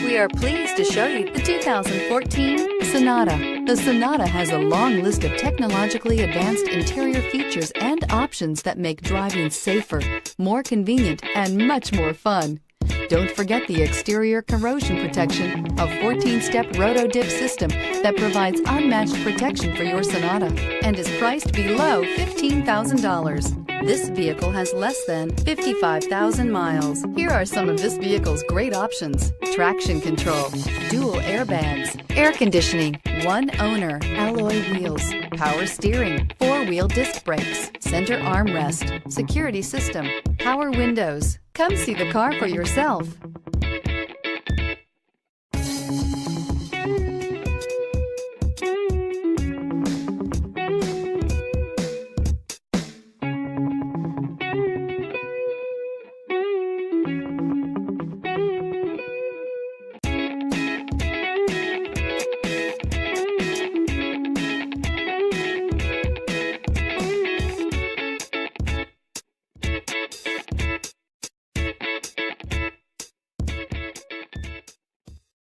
We are pleased to show you the 2014 Sonata. The Sonata has a long list of technologically advanced interior features and options that make driving safer, more convenient, and much more fun. Don't forget the exterior corrosion protection, a 14-step roto-dip system that provides unmatched protection for your Sonata and is priced below $15,000. This vehicle has less than 55,000 miles. Here are some of this vehicle's great options: traction control, dual airbags, air conditioning, one owner, alloy wheels, power steering, four-wheel disc brakes, center armrest, security system, power windows. Come see the car for yourself.